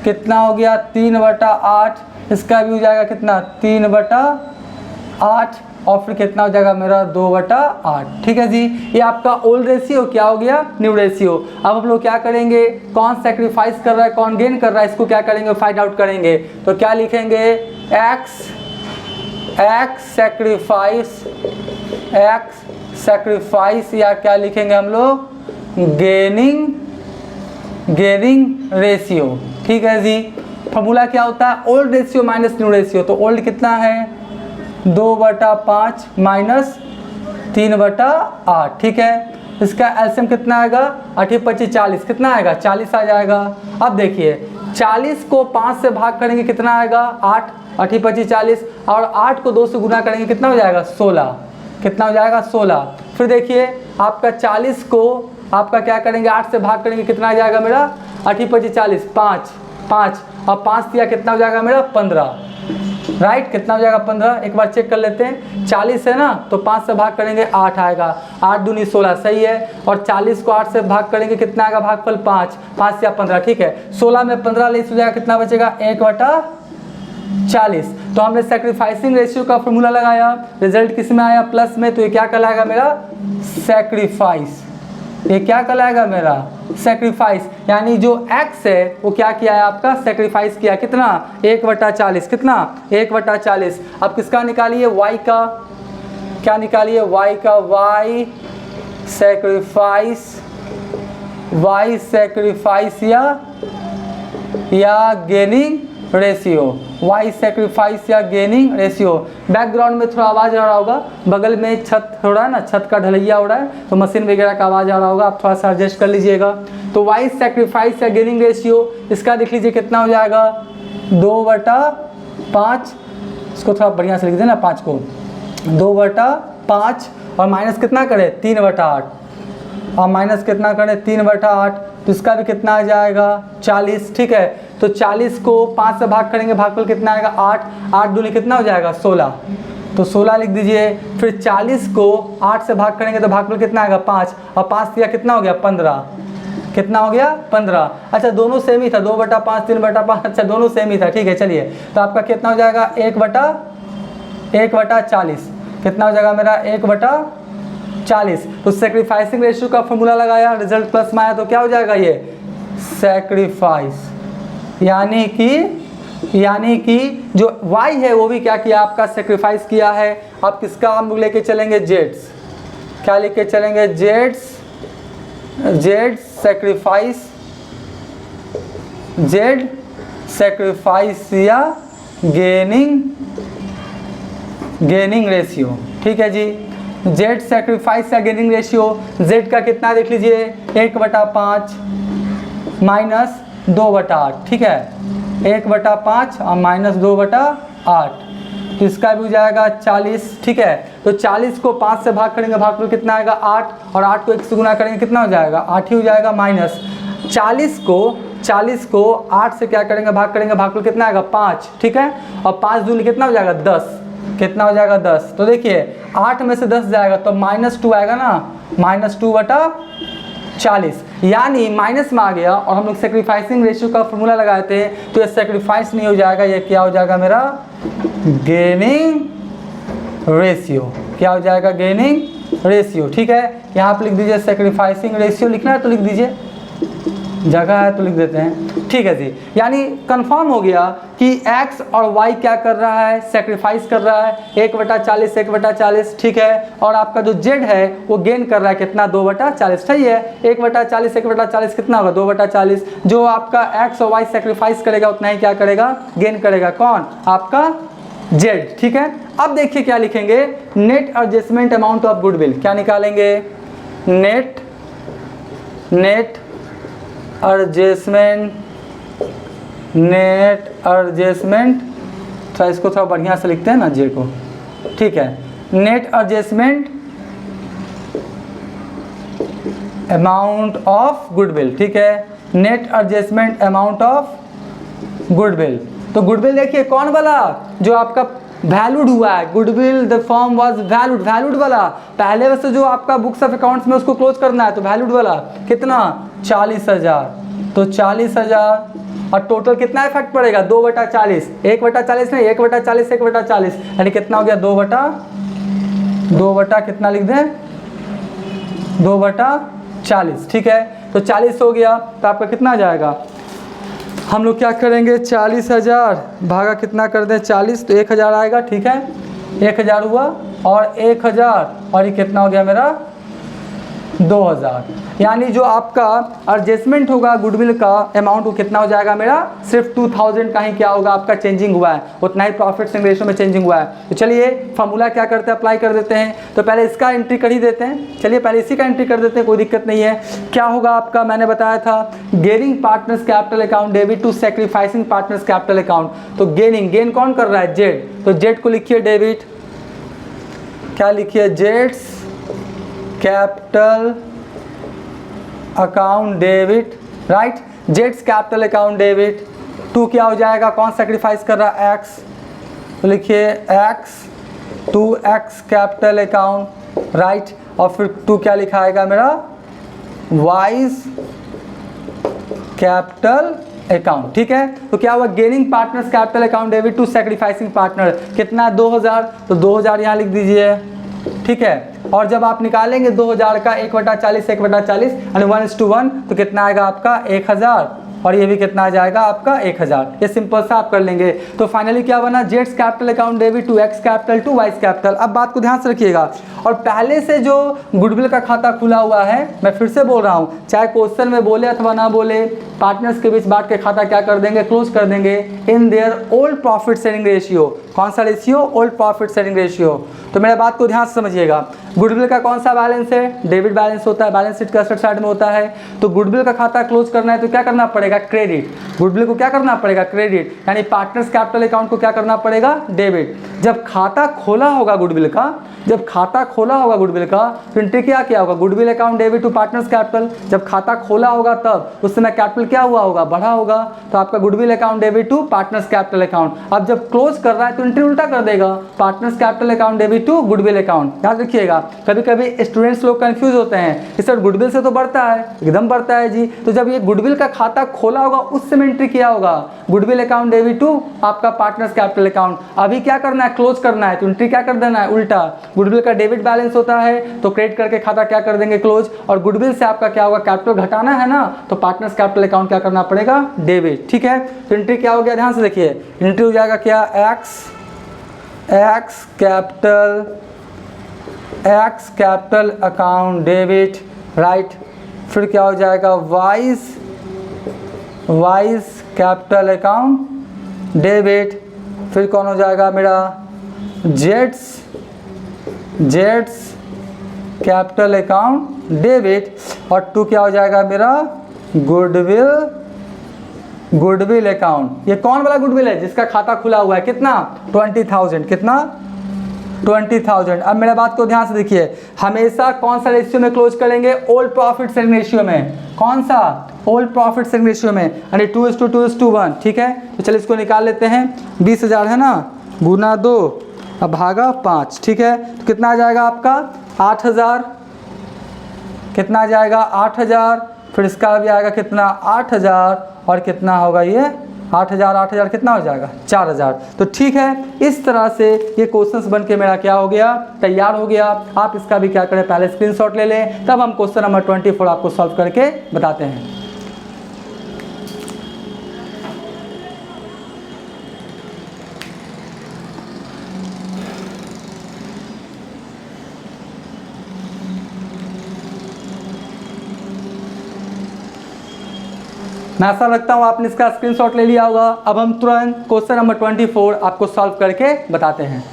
कितना हो गया 3/8। इसका भी हो जाएगा कितना 3/8 और फिर कितना हो जाएगा मेरा 2/8। ठीक है जी, ये आपका ओल्ड रेशियो क्या हो गया, न्यू रेशियो। अब हम लोग क्या करेंगे, कौन सेक्रीफाइस कर रहा है कौन गेन कर रहा है, इसको क्या करेंगे, फाइंड आउट करेंगे। तो क्या लिखेंगे, एक्स सेक्रीफाइस या क्या लिखेंगे हम लोग, गेनिंग रेशियो। ठीक है जी, फॉर्मूला क्या होता है, old ratio minus new ratio. तो ओल्ड कितना है 2/5 माइनस 3/8। ठीक है, इसका एलसीएम कितना आएगा, 8×5 40, कितना आएगा 40 आ जाएगा। अब देखिए 40 को 5 से भाग करेंगे कितना आएगा 8, 8×5 40 और 8 को 2 से गुना करेंगे कितना हो जाएगा 16, कितना हो जाएगा 16। फिर देखिए आपका 40 को आपका क्या करेंगे 8 से भाग करेंगे कितना आ जाएगा मेरा 8×5 40, 5 और 5 दिया कितना हो जाएगा मेरा 15, राइट, कितना हो जाएगा 15। एक बार चेक कर लेते हैं, 40 है ना तो 5 से भाग करेंगे 8 आएगा, 8 दूनी 16 सही है, और 40 को 8 से भाग करेंगे कितना आएगा भागफल 5 या 15। ठीक है, 16 में 15 लेस हो जाएगा, कितना बचेगा 1/40। तो हमने सेक्रीफाइसिंग रेशियो का फॉर्मूला लगाया, रिजल्ट किस में आया प्लस में, तो ये क्या कहलाएगा मेरा सेक्रीफाइस। ये क्या कहलाएगा मेरा सेक्रीफाइस, यानी जो एक्स है वो क्या किया है आपका सेक्रीफाइस किया, कितना 1/40, कितना 1/40। अब किसका निकालिए, वाई का, क्या निकालिए वाई का, वाई सेक्रीफाइस या गेनिंग रेशियो, वाई सेक्रीफाइस या गेनिंग रेशियो। बैकग्राउंड में थोड़ा आवाज़ आ रहा होगा, बगल में छत हो रहा है ना, छत का ढलैया हो रहा है तो मशीन वगैरह का आवाज़ आ रहा होगा, आप थोड़ा सा एडजस्ट कर लीजिएगा। तो वाई सेक्रीफाइस या गेनिंग रेशियो, इसका देख लीजिए कितना हो जाएगा 2/5, इसको थोड़ा बढ़िया से लिख देना 5 को, 2/5 और माइनस कितना करें 3/8 और माइनस कितना करें 3/8, तो इसका भी कितना आ जाएगा 40। ठीक है, तो 40 को 5 से भाग करेंगे, भागफल कितना आएगा 8 दूनी कितना हो जाएगा 16, तो 16 लिख दीजिए। फिर 40 को 8 से भाग करेंगे तो भागफल कितना आएगा 5 और 5 दिया कितना हो गया 15, कितना हो गया 15। अच्छा दोनों सेम ही था, 2/5 3/5, अच्छा दोनों सेम ही था। ठीक है, चलिए तो आपका कितना हो जाएगा 1/40, कितना हो जाएगा मेरा 1/40। तो सेक्रीफाइसिंग रेशियो का फॉर्मूला लगाया, रिजल्ट प्लस में आया तो क्या हो जाएगा ये सेक्रीफाइस, यानी कि जो y है वो भी क्या किया आपका सेक्रीफाइस किया है। अब किसका हम लोग लेके चलेंगे जेड्स, क्या लेके चलेंगे जेड्स सेक्रीफाइस या गेनिंग रेशियो। ठीक है जी, जेड सेक्रीफाइस या गेनिंग रेशियो, जेड का कितना देख लीजिए 1/5 माइनस 2/8। ठीक है, 1/5 और माइनस 2/8, तो इसका भी हो जाएगा 40। ठीक है, तो 40 को 5 से भाग करेंगे, भागफल कितना आएगा 8 और 8 को 1 से गुना करेंगे कितना हो जाएगा 8 ही हो जाएगा, माइनस 40 को 8 से क्या करेंगे भाग करेंगे, भागफल कितना आएगा 5। ठीक है, और 5 दूनी कितना हो जाएगा 10, कितना हो जाएगा 10। तो देखिए 8 में से 10 जाएगा तो -2 आएगा ना, -2/40। यानी माइनस में आ गया और हम लोग सेक्रीफाइसिंग रेशियो का फॉर्मूला लगाए थे, तो ये सेक्रीफाइस नहीं हो जाएगा, ये क्या हो जाएगा मेरा गेनिंग रेशियो। क्या हो जाएगा गेनिंग रेशियो। ठीक है, यहाँ पे लिख दीजिए सेक्रीफाइसिंग रेशियो, लिखना है तो लिख दीजिए, जगह है तो लिख देते हैं। ठीक है जी, यानी कंफर्म हो गया कि x और y क्या कर रहा है, सेक्रीफाइस कर रहा है 1/40 1/40। ठीक है, और आपका जो z है वो गेन कर रहा है कितना 2/40। सही है, 1/40 1/40 कितना होगा 2/40। जो आपका x और y सेक्रीफाइस करेगा उतना ही क्या करेगा गेन करेगा, कौन आपका z। ठीक है, अब देखिए क्या लिखेंगे, net adjustment amount of goodwill. क्या निकालेंगे, नेट एडजस्टमेंट थोड़ा इसको थोड़ा बढ़िया से लिखते हैं ना जे को। ठीक है, net adjustment amount of goodwill. ठीक है, net adjustment amount of goodwill. तो गुडविल देखिए कौन वाला, जो आपका वैल्यूड हुआ है, goodwill the firm was valued, valued वाला पहले वैसे जो आपका बुक्स ऑफ अकाउंट्स में उसको क्लोज करना है, तो वैल्यूड वाला कितना 40,000, तो 40,000 और टोटल कितना इफेक्ट पड़ेगा 2/40, 1/40 नहीं 1/40 1/40, यानी कितना हो गया 2 कितना लिख दें 2/40। ठीक है, तो 40 हो गया, तो आपका कितना आ जाएगा, हम लोग क्या करेंगे 40,000 भागा कितना कर दें 40, तो 1,000 आएगा। ठीक है, 1,000 हुआ और 1,000 और ये कितना हो गया मेरा 2,000। यानी जो आपका एडजस्टमेंट होगा गुडविल का अमाउंट वो कितना हो जाएगा मेरा, सिर्फ 2,000 का ही क्या होगा आपका चेंजिंग हुआ है, उतना ही प्रॉफिट शेयरिंग रेशियो में चेंजिंग हुआ है। तो चलिए फार्मूला क्या करते हैं, अप्लाई कर देते हैं। तो पहले इसका एंट्री कर ही देते हैं, चलिए पहले इसी का एंट्री कर देते हैं, कोई दिक्कत नहीं है। क्या होगा आपका, मैंने बताया था gaining partners capital account debit to sacrificing partners capital account. तो गेन कौन कर रहा है जेड, तो जेड को लिखिए डेबिट, क्या लिखिए Jades capital account debit, right, Jades capital account debit to क्या हो जाएगा, कौन सेक्रीफाइस कर रहा है एक्स, तो लिखिए X to X capital account, right, और फिर टू क्या लिखाएगा मेरा वाइज कैपिटल अकाउंट। ठीक है, तो क्या हुआ gaining partners capital account debit to sacrificing partner, कितना 2,000, तो 2,000 यहाँ लिख दीजिए। ठीक है, और जब आप निकालेंगे 2,000 का 1/40 1/40 यानी 1:1, तो कितना आएगा आपका 1,000, और ये भी कितना आ जाएगा आपका 1,000। ये सिंपल सा आप कर लेंगे। तो फाइनली क्या बना, जेड्स capital account debit to X capital to Y's capital. अब बात को ध्यान से रखिएगा, और पहले से जो गुडविल का खाता खुला हुआ है, मैं फिर से बोल रहा हूँ, चाहे क्वेश्चन में बोले अथवा ना बोले, पार्टनर्स के बीच बांट के खाता क्या कर देंगे, क्लोज कर देंगे in their old profit sharing ratio. कौन सा ratio, old profit sharing ratio. तो मेरे बात को ध्यान से समझिएगा, गुडविल का कौन सा बैलेंस है, डेबिट बैलेंस होता है, बैलेंस शीट का असेट साइड में होता है। तो गुडविल का खाता क्लोज करना है तो क्या करना पड़ेगा, क्रेडिट, गुडविल को क्या करना पड़ेगा क्रेडिट, यानी पार्टनर्स कैपिटल अकाउंट को क्या करना पड़ेगा डेबिट। जब खाता खोला होगा गुडविल का, जब खाता खोला होगा गुडविल का, तो एंट्री क्या होगा, goodwill account debit to partners capital. जब खाता खोला होगा तब उस समय कैपिटल क्या हुआ होगा, बढ़ा होगा, तो आपका goodwill account debit to partners capital account. अब जब क्लोज कर रहा है तो एंट्री उल्टा कर देगा, partners capital account debit to goodwill account. याद रखिएगा, कभी कभी स्टूडेंट्स लोग कंफ्यूज होते हैं कि सर गुडविल से तो बढ़ता है, एकदम बढ़ता है जी। तो जब ये गुडविल का खाता खोला होगा उस समय एंट्री किया होगा, गुडविल अकाउंट डेबिट टू आपका पार्टनर्स कैपिटल अकाउंट। अभी क्या करना है, क्लोज करना है, तो एंट्री क्या कर देना है उल्टा, गुडविल का डेबिट बैलेंस होता है तो क्रेडिट करके खाता क्या कर देंगे क्लोज, और गुडविल से आपका क्या होगा कैपिटल घटाना है ना, तो पार्टनर्स कैपिटल अकाउंट क्या करना पड़ेगा डेबिट। ठीक है, तो एंट्री क्या हो गया, ध्यान से देखिए, एंट्री हो जाएगा क्या x capital account debit, right, फिर क्या हो जाएगा वाइज कैपिटल अकाउंट डेबिट, फिर कौन हो जाएगा मेरा जेड्स कैपिटल अकाउंट डेबिट, और टू क्या हो जाएगा मेरा गुडविल अकाउंट। ये कौन वाला गुडविल है, जिसका खाता खुला हुआ है, कितना 20,000, कितना 20,000। अब मेरे बात को ध्यान से देखिए, हमेशा कौन सा रेशियो में क्लोज करेंगे, ओल्ड प्रॉफिट शेयरिंग रेशियो में। कौन सा, ओल्ड प्रॉफिट शेयरिंग रेशियो में, यानी 2:2:1। ठीक है, तो चलिए इसको निकाल लेते हैं, 20,000 है ना, गुना 2 अब भागा 5। ठीक है, तो कितना आ जाएगा आपका 8,000, कितना आ जाएगा 8,000, फिर इसका भी आएगा कितना 8000 और कितना होगा ये 8000 कितना हो जाएगा 4000। तो ठीक है, इस तरह से ये क्वेश्चंस बन के मेरा क्या हो गया, तैयार हो गया। आप इसका भी क्या करें, पहले स्क्रीनशॉट ले लें, तब हम क्वेश्चन नंबर 24 आपको सॉल्व करके बताते हैं। मैं ऐसा लगता हूँ आपने इसका स्क्रीनशॉट ले लिया होगा। अब हम तुरंत क्वेश्चन नंबर 24 आपको सॉल्व करके बताते हैं।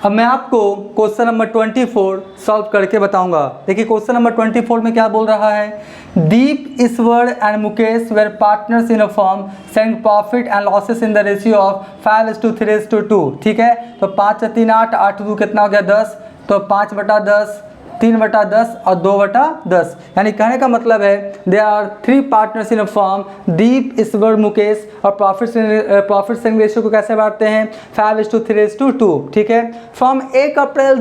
अब मैं आपको क्वेश्चन नंबर 24 सॉल्व करके बताऊंगा। देखिए क्वेश्चन नंबर 24 में क्या बोल रहा है, Deep, Ishwar and Mukesh were partners in a firm send profit and losses in the ratio of 5:3:2। ठीक है, तो 5 3 8 8 2 कितना हो गया 10, तो 5/10, 3/10 और 2/10। यानी कहने का मतलब है they are 3 partners in a firm, Deep, Ishwar, Mukesh, और प्रॉफिट शेयरिंग रेशियो को कैसे बांटते हैं 5:3:2। ठीक है, फ्रॉम 1 अप्रैल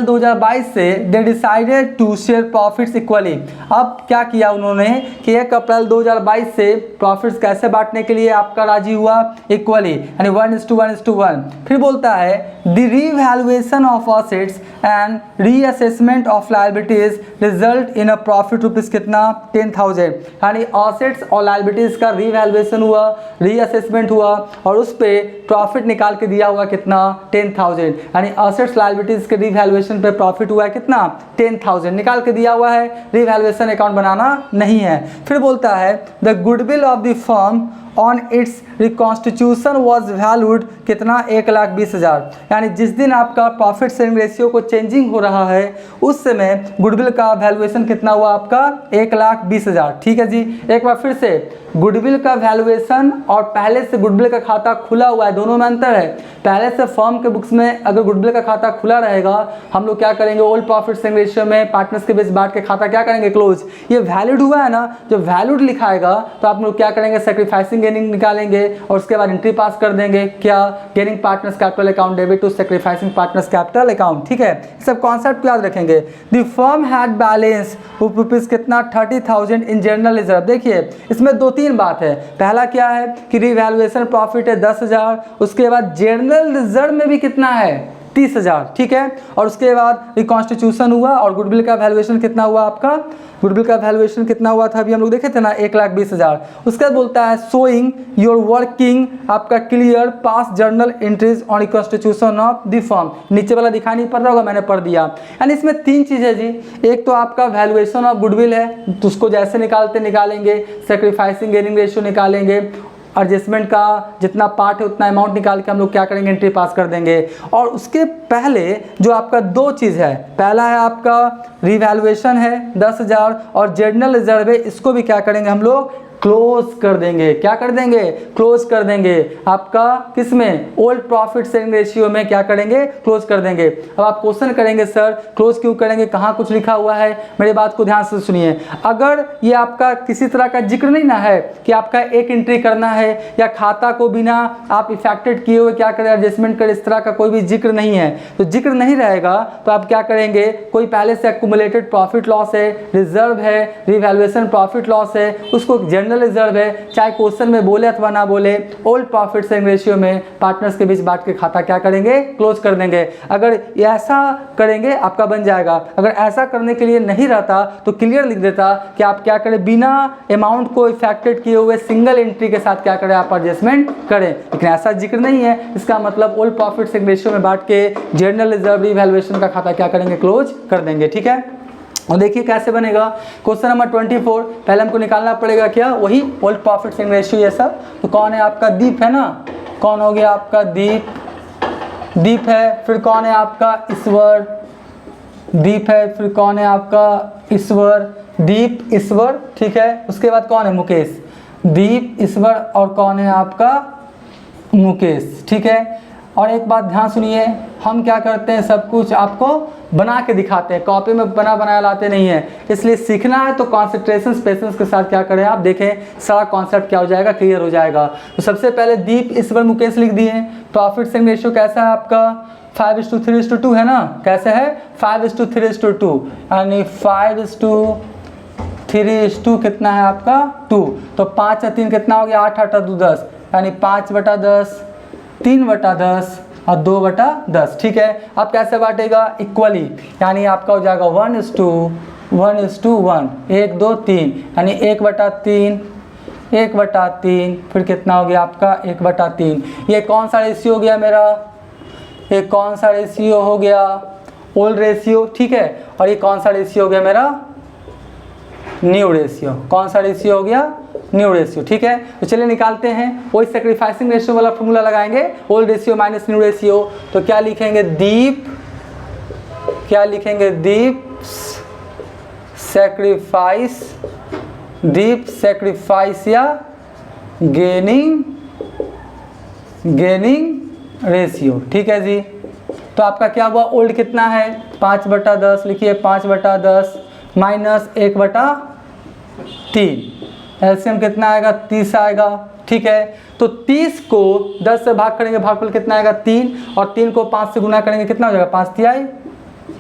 2022 से they decided to share profits equally. अब क्या किया उन्होंने कि 1 अप्रैल 2022 से प्रॉफिट्स कैसे बांटने के लिए आपका राजी हुआ, इक्वली, यानी 1:1:1। फिर बोलता है the revaluation of assets and reassessment of liabilities result in a profit rupees कितना 10,000। यानी असेट्स और लायबिलिटीज का रीवैल्यूएशन हुआ, रीअसेसमेंट हुआ और उस पर प्रॉफिट निकाल के दिया हुआ कितना 10,000। यानी असेट्स लायबिलिटीज के रीवैल्यूएशन पे प्रॉफिट हुआ है कितना 10,000 निकाल के दिया हुआ है, रीवैल्यूएशन अकाउंट बनाना नहीं है। फिर बोलता है the goodwill of the firm on it's reconstitution was valued कितना 1,20,000। यानी जिस दिन आपका प्रॉफिट शेयरिंग रेशियो को चेंजिंग हो रहा है उस समय गुडविल का वैल्यूएशन कितना हुआ आपका 1,20,000। ठीक है जी, एक बार फिर से गुडविल का वैल्यूएशन और पहले से गुडविल का खाता खुला हुआ है, दोनों में अंतर है। पहले से फर्म के बुक्स में अगर गुडविल का खाता खुला रहेगा हम लोग क्या करेंगे, ओल्ड प्रॉफिट शेयरिंग रेशियो में पार्टनर्स के बीच बांट के खाता क्या करेंगे क्लोज। ये वैलिड हुआ है ना, जो वैलिड लिखाएगा तो आप लोग क्या करेंगे सैक्रिफाइसिंग गेनिंग निकालेंगे और उसके बाद एंट्री पास कर देंगे, क्या gaining partners capital account debit to sacrificing partners capital account. ठीक है, सब कॉन्सेप्ट याद रखेंगे। The firm had balance rupees कितना 30,000 इन जनरल रिजर्व। देखिए इसमें 2-3 बात है। पहला क्या है कि रिवैल्यूएशन प्रॉफिट है 10,000, उसके बाद जनरल रिजर्व में भी कितना है 30,000। ठीक है, और उसके बाद रिकॉन्स्टिट्यूशन हुआ और गुडविल का वैल्यूएशन कितना हुआ आपका, गुडविल का वैल्यूएशन कितना हुआ था अभी हम लोग देखे थे ना 1,20,000। उसके बाद बोलता है शोइंग योर वर्किंग आपका clear pass journal entries on reconstitution of the firm. नीचे वाला दिखाई नहीं पड़ रहा होगा, मैंने पढ़ दिया। यानी इसमें 3 चीज़ें जी, एक तो आपका वैल्यूएशन ऑफ गुडविल है तो उसको जैसे निकालेंगे, सैक्रिफाइसिंग गेनिंग रेशियो निकालेंगे, एडजस्टमेंट का जितना पार्ट है उतना अमाउंट निकाल के हम लोग क्या करेंगे एंट्री पास कर देंगे। और उसके पहले जो आपका 2 चीज़ है, पहला है आपका रिवैल्यूएशन है 10,000 और जनरल रिजर्व है, इसको भी क्या करेंगे हम लोग क्लोज कर देंगे। क्या कर देंगे, क्लोज कर देंगे। आपका किस में, ओल्ड प्रॉफिट शेयरिंग रेशियो में क्या करेंगे, क्लोज कर देंगे। अब आप क्वेश्चन करेंगे सर क्लोज क्यों करेंगे, कहाँ कुछ लिखा हुआ है, मेरी बात को ध्यान से सुनिए। अगर ये आपका किसी तरह का जिक्र नहीं ना है कि आपका एक एंट्री करना है या खाता को बिना आप इफेक्टेड किए हुए क्या करें एडजस्टमेंट करें, इस तरह का कोई भी जिक्र नहीं है, तो जिक्र नहीं रहेगा तो आप क्या करेंगे, कोई पहले से एक्यूमुलेटेड प्रॉफिट लॉस है, रिजर्व है, रिवैल्यूएशन प्रॉफिट लॉस है, उसको जनरल रिजर्व है, चाहे क्वेश्चन में बोले अथवा ना बोले, ओल्ड प्रॉफिट शेयरिंग रेशियो में पार्टनर्स के बीच बांट के खाता क्या करेंगे, क्लोज कर देंगे। अगर ऐसा करेंगे आपका बन जाएगा। अगर ऐसा करने के लिए नहीं रहता तो क्लियर लिख देता कि आप क्या करें, बिना अमाउंट को इफेक्टेड किए हुए सिंगल एंट्री के साथ क्या करें आप एडजस्टमेंट करें, लेकिन ऐसा जिक्र नहीं है। इसका मतलब ओल्ड प्रॉफिट शेयरिंग रेशियो में बांट के जनरल रिजर्व रिवैल्यूएशन का खाता क्या करेंगे, क्लोज कर देंगे। ठीक है, और देखिए कैसे बनेगा क्वेश्चन नंबर 24। पहले हमको निकालना पड़ेगा क्या, वही ओल्ड प्रॉफिट शेयरिंग रेशियो ये सब। तो कौन है आपका, दीप है ना, कौन हो गया आपका दीप है। फिर कौन है आपका ईश्वर, दीप है। फिर कौन है आपका ईश्वर, दीप ईश्वर। ठीक है, उसके बाद कौन है मुकेश, दीप ईश्वर और कौन है आपका मुकेश। ठीक है, और एक बात ध्यान सुनिए, हम क्या करते हैं सब कुछ आपको बना के दिखाते हैं, कॉपी में बनाया लाते नहीं है। इसलिए सीखना है तो कॉन्सेंट्रेशन पेशेंस के साथ क्या करें आप देखें, सारा कॉन्सेप्ट क्या हो जाएगा, क्लियर हो जाएगा। तो सबसे पहले दीप ईश्वर मुकेश लिख दिए। प्रॉफिट शेयरिंग रेशियो कैसा है आपका 5:3:2 है ना, कैसे है 5:3:2, यानी 5:3 कितना है आपका 2, तो 5 और 3 कितना हो गया 8, 8 और 2 10, यानी 5/10, 3/10 और 2/10। ठीक है, अब कैसे बांटेगा इक्वली, यानी आपका हो जाएगा 1:1:1, 1 2 3, यानी 1/3, 1/3, फिर कितना हो गया आपका 1/3। ये कौन सा रेशियो हो गया मेरा, ये कौन सा रेशियो हो गया ओल्ड रेशियो। ठीक है, और ये कौन सा रेशियो हो गया मेरा न्यू रेशियो, कौन सा रेशियो हो गया न्यू रेशियो। ठीक है, तो चलिए निकालते हैं, वही सेक्रीफाइसिंग रेशियो वाला फॉर्मूला लगाएंगे, old ratio minus new ratio. तो क्या लिखेंगे दीप, क्या लिखेंगे दीप सेक्रीफाइस, दीप सेक्रीफाइस या गेनिंग रेशियो। ठीक है जी, तो आपका क्या हुआ ओल्ड कितना है 5/10, लिखिए 5/10 माइनस 1/3, एलसीएम कितना आएगा 30 आएगा। ठीक है, तो 30 को 10 से भाग करेंगे, भागफल कितना आएगा 3, और 3 को 5 से गुना करेंगे कितना हो जाएगा 5 तिहाई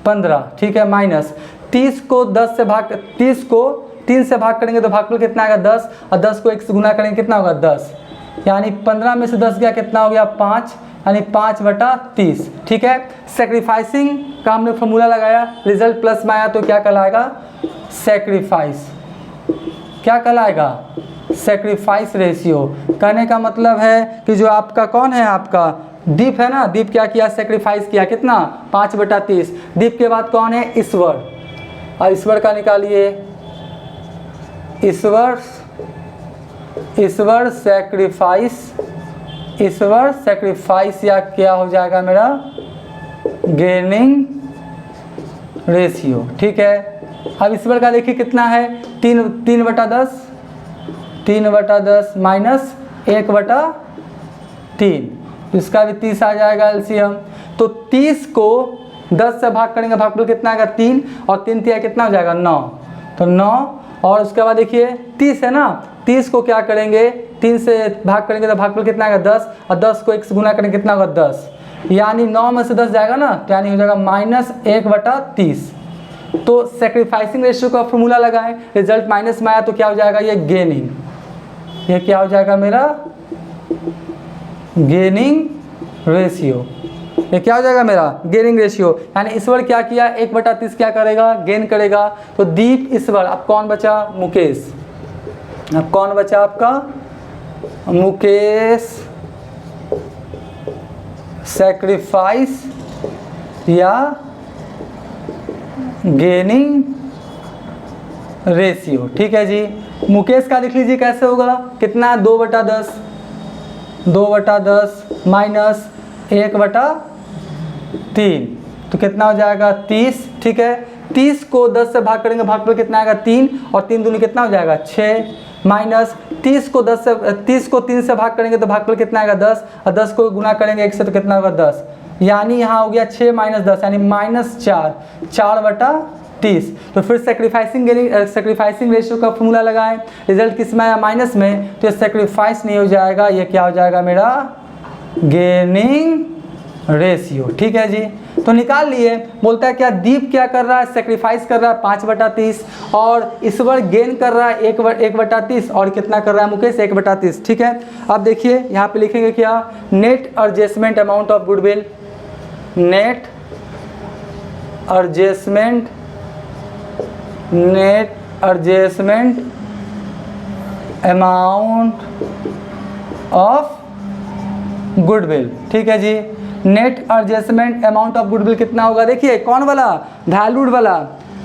15। ठीक है, माइनस 30 को 10 से भाग, 30 को 3 से भाग करेंगे तो भागफल कितना आएगा 10, और 10 को 1 से गुना करेंगे कितना होगा 10, यानी 15 में से 10 गया कितना हो गया 5, यानी 5/30। ठीक है, सेक्रीफाइसिंग का हमने फॉर्मूला लगाया, रिजल्ट प्लस में आया तो क्या कहलाएगा सेक्रीफाइस, क्या कहलाएगा सेक्रीफाइस रेशियो। कहने का मतलब है कि जो आपका कौन है आपका दीप है ना, दीप क्या किया सेक्रीफाइस किया कितना 5/30। दीप के बाद कौन है ईश्वर, और ईश्वर का निकालिए, ईश्वर सेक्रीफाइस या क्या हो जाएगा मेरा गेनिंग रेशियो। ठीक है, अब ईश्वर का देखिए कितना है 3/10 माइनस 1/3, इसका भी 30 आ जाएगा एलसीएम। तो 30 को 10 से भाग करेंगे, भागफल कितना आएगा 3, और 3 तिहाई कितना हो जाएगा 9, तो 9, और उसके बाद देखिए 30 है ना, 30 को क्या करेंगे 3 से भाग करेंगे तो भागफल कितना आएगा 10, और 10 को 1 से गुना करेंगे कितना होगा 10, यानी 9 में से 10 जाएगा ना, तो यानी हो जाएगा माइनस 1/30। तो सेक्रीफाइसिंग रेशियो का फॉर्मूला लगाएं, रिजल्ट माइनस में आया तो क्या हो जाएगा ये गेनिंग, ये क्या हो जाएगा मेरा गेनिंग रेशियो, ये क्या हो जाएगा मेरा गेनिंग रेशियो। यानी ईश्वर क्या किया 1/30 क्या करेगा गेन करेगा, तो दीप ईश्वर, अब कौन बचा मुकेश, अब कौन बचा आपका मुकेश सेक्रीफाइस या गेनिंग रेशियो। ठीक है जी, मुकेश का देख लीजिए कैसे होगा कितना 2/10 माइनस 1/3, तो कितना हो जाएगा 30। ठीक है, 30 को 10 से भाग करेंगे, भागफल कितना आएगा 3, और 3 दूनी कितना हो जाएगा 6, माइनस 30 को 3 से भाग करेंगे तो भागफल कितना आएगा 10, और 10 को गुना करेंगे 1 से तो कितना होगा 10, यानी यहाँ हो गया 6 माइनस 10 यानी -4, 4/30। तो फिर सेक्रीफाइसिंग रेशियो का फॉर्मूला लगाएं, रिजल्ट किस में आया माइनस में, तो ये सेक्रीफाइस नहीं हो जाएगा, ये क्या हो जाएगा मेरा गेनिंग रेशियो। ठीक है जी, तो निकाल लिए। बोलता है क्या दीप क्या कर रहा है सेक्रीफाइस कर रहा है 5/30, और ईश्वर गेन कर रहा है 1/30, और कितना कर रहा है मुकेश 1/30। ठीक है, अब देखिए यहाँ पे लिखेंगे क्या net adjustment amount of goodwill, net adjustment amount of goodwill. ठीक है जी, net adjustment amount of goodwill कितना होगा, देखिए कौन वाला वैल्यूड वाला,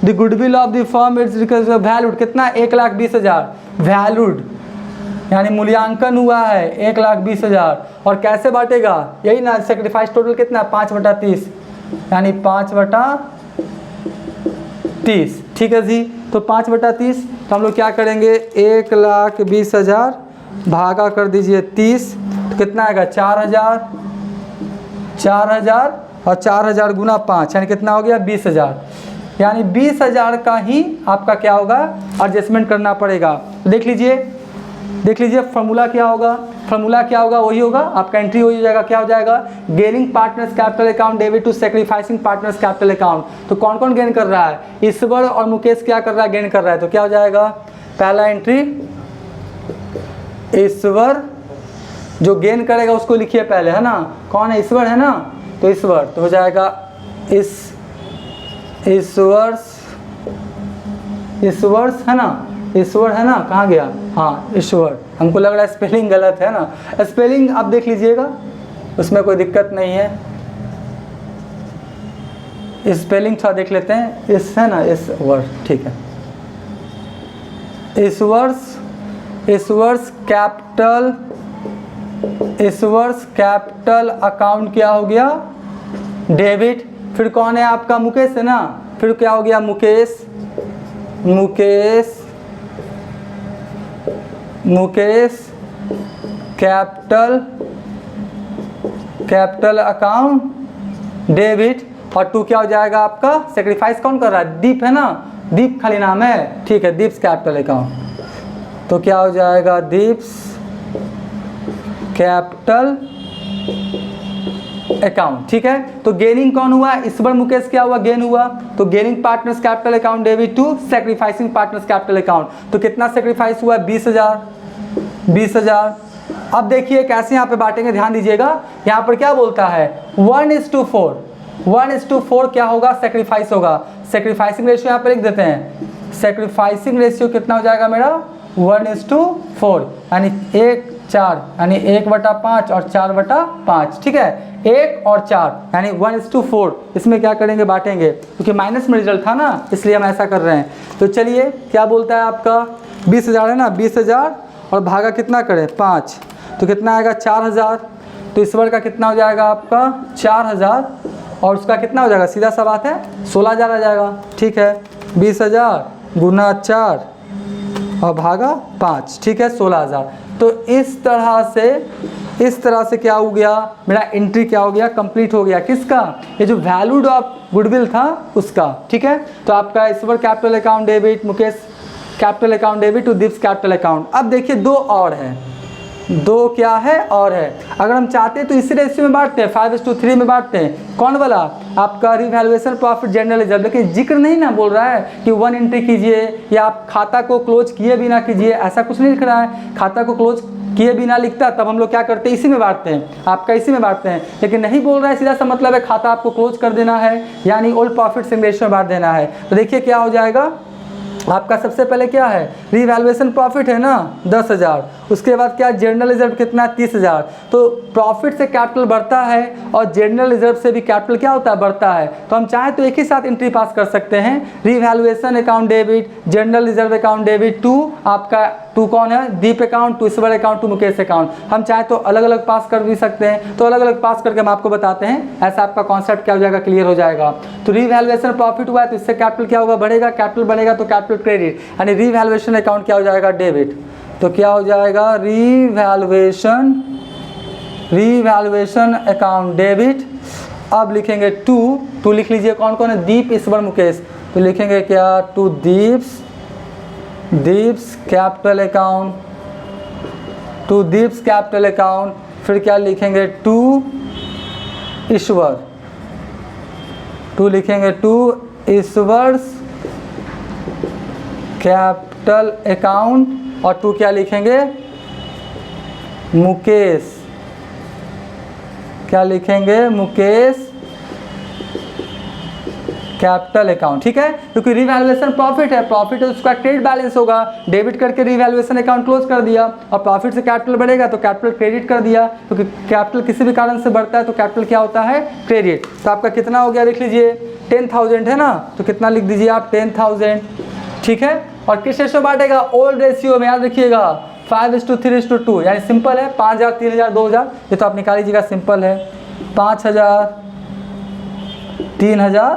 the goodwill of the firm it's valued कितना 1,20,000 वैल्यूड, यानी मूल्यांकन हुआ है 1,20,000, और कैसे बांटेगा यही ना सेक्रीफाइस टोटल कितना 5/30, यानी 5/30। ठीक है जी, तो 5/30, तो हम लोग क्या करेंगे 1,20,000 भागा कर दीजिए 30, तो कितना आएगा 4,000 और 4,000 गुना 5 यानी कितना हो गया 20,000, यानी 20,000 का ही आपका क्या होगा एडजस्टमेंट करना पड़ेगा। देख लीजिए फॉर्मूला क्या होगा, फॉर्मूला क्या होगा, वही होगा आपका, एंट्री हो जाएगा, क्या हो जाएगा, gaining partners capital account debit to sacrificing partners capital account. तो कौन कौन गेन कर रहा है, ईश्वर और मुकेश क्या कर रहा है, गेन कर रहा है। तो क्या हो जाएगा, पहला एंट्री ईश्वर, जो गेन करेगा उसको लिखिए पहले, है ना, कौन है, ईश्वर है ना, तो ईश्वर, तो हो जाएगा ईश्वर्स है ना, ईश्वर है ना, कहाँ गया, हाँ ईश्वर, हमको लग रहा है स्पेलिंग गलत है ना, स्पेलिंग आप देख लीजिएगा, उसमें कोई दिक्कत नहीं है, स्पेलिंग थोड़ा देख लेते हैं, इस है ना, ईश्वर, ठीक है, ईश्वर्स कैपिटल अकाउंट क्या हो गया, डेबिट। फिर कौन है आपका, मुकेश है ना, फिर क्या हो गया, मुकेश कैपिटल अकाउंट डेबिट। और टू क्या हो जाएगा आपका, सेक्रीफाइस कौन कर रहा है, दीप है ना, दीप खाली नाम है, ठीक है, दीप्स कैपिटल अकाउंट, तो क्या हो जाएगा, दीप्स कैपिटल अकाउंट, ठीक है। तो गेनिंग कौन हुआ, ईश्वर मुकेश क्या हुआ, गेन हुआ, तो gaining partners capital account debit to sacrificing partners capital account. तो कितना सेक्रीफाइस हुआ, 20,000। अब देखिए कैसे यहाँ पे बांटेंगे, ध्यान दीजिएगा, यहाँ पर क्या बोलता है 1:4 क्या होगा, सेक्रीफाइस होगा। सेक्रीफाइसिंग रेशियो यहाँ पर लिख देते हैं, सेक्रीफाइसिंग रेशियो कितना हो जाएगा मेरा, 1:4, यानी 1:4, यानी 1/5 और 4/5, ठीक है, 1 और 4 यानी 1:4। इसमें क्या करेंगे, बांटेंगे, क्योंकि माइनस में रिजल्ट था ना, इसलिए हम ऐसा कर रहे हैं। तो चलिए क्या बोलता है आपका, 20,000 है ना, 20,000 और भागा कितना करें, 5, तो कितना आएगा, 4,000। तो ईश्वर का कितना हो जाएगा आपका, 4,000, और उसका कितना हो जाएगा, सीधा सा बात है, 16,000 आ जाएगा, ठीक है, 20,000 गुना 4 और भागा 5, ठीक है, 16,000। तो इस तरह से क्या हो गया, मेरा एंट्री क्या हो गया, कंप्लीट हो गया, किसका, ये जो वैल्यूड ऑफ गुडविल था उसका, ठीक है। तो आपका Ishwar capital account debit, Mukesh capital account debit to Deep's capital account. अब देखिए दो और है, दो क्या है और है, अगर हम चाहते हैं तो इसी रेशियो में बांटते हैं, 5:3 में बांटते हैं। कौन वाला, आपका रिवैल्यूएशन प्रॉफिट जनरल रिजर्व, लेकिन जिक्र नहीं ना बोल रहा है कि 1 एंट्री कीजिए या आप खाता को क्लोज किए बिना कीजिए, ऐसा कुछ नहीं लिख रहा है। खाता को क्लोज किए बिना लिखता तब हम लोग क्या करते हैं, इसी में बांटते हैं, आपका इसी में बांटते हैं, लेकिन नहीं बोल रहा है, सीधा सा मतलब है खाता आपको क्लोज कर देना है, यानी ओल्ड प्रॉफिट इन रेशियो में बांट देना है। तो देखिए क्या हो जाएगा, आपका सबसे पहले क्या है, रिवैल्यूएशन प्रॉफिट है ना 10,000, उसके बाद क्या, जनरल रिजर्व कितना, 30,000। तो प्रॉफिट से कैपिटल बढ़ता है और जनरल रिजर्व से भी कैपिटल क्या होता है, बढ़ता है। तो हम चाहें तो एक ही साथ एंट्री पास कर सकते हैं, revaluation account debit, general reserve account debit to आपका, टू कौन है, Deep account, to Ishwar account, to Mukesh account. हम चाहे तो अलग अलग पास कर भी सकते हैं, तो अलग अलग पास करके हम आपको बताते हैं, ऐसा आपका कॉन्सेप्ट क्या हो जाएगा, क्लियर हो जाएगा। तो रिवैल्यूएशन प्रॉफिट हुआ है तो इससे कैपिटल क्या होगा, बढ़ेगा, कैपिटल बढ़ेगा तो कैपिटल क्रेडिट, यानी रिवैल्यूएशन अकाउंट क्या हो जाएगा, डेबिट। तो क्या हो जाएगा, रिवैल्यूएशन अकाउंट डेबिट। अब लिखेंगे टू लिख लीजिए, कौन कौन है, दीप, ईश्वर, मुकेश। तो लिखेंगे क्या, to Deep's capital account, to Deep's capital account. फिर क्या लिखेंगे, टू ईश्वर, टू लिखेंगे टू ईश्वर्स कैपिटल अकाउंट, और टू क्या लिखेंगे, मुकेश, क्या लिखेंगे, मुकेश कैपिटल अकाउंट, ठीक है। क्योंकि रिवैल्यूएशन प्रॉफिट है, प्रॉफिट है उसका क्रेडिट बैलेंस होगा, डेबिट करके रिवैल्यूएशन अकाउंट क्लोज कर दिया, और प्रॉफिट से कैपिटल बढ़ेगा तो कैपिटल क्रेडिट कर दिया, क्योंकि कैपिटल किसी भी कारण से बढ़ता है तो कैपिटल क्या होता है, क्रेडिट। तो आपका कितना हो गया, देख लीजिए 10,000 है ना, तो कितना लिख दीजिए आप, 10,000, ठीक है। और किस रेशियो बांटेगा, ओल्ड रेशियो में, याद रखिएगा 5:3:2, यानी सिंपल है, 5,000, 3,000, 2,000, ये तो आप निकाल लीजिएगा, सिंपल है, 5,000, 3,000